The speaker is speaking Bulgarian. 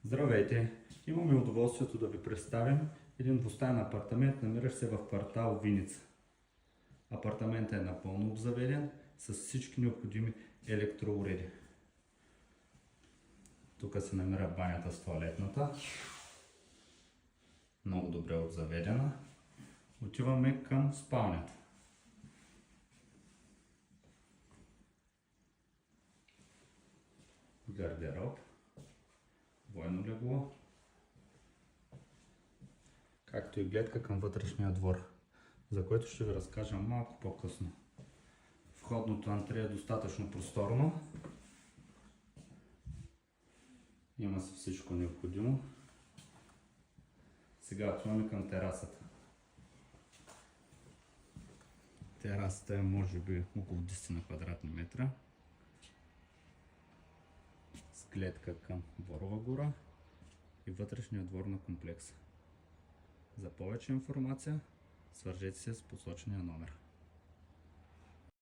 Здравейте! Имаме удоволствието да ви представим един двустаен апартамент, намиращ се в квартал Виница. Апартаментът е напълно обзаведен с всички необходими електроуреди. Тук се намира банята с тоалетната. Много добре обзаведена. Отиваме към спалнята. Гардероб, двойно легло, както и гледка към вътрешния двор, за което ще ви разкажа малко по-късно. Входното антре е достатъчно просторно. Има се всичко необходимо. Сега отиваме към терасата. Терасата е може би около 10 на квадратни метра. С гледка към Борова гора и вътрешния двор на комплекса. За повече информация свържете се с посочения номер.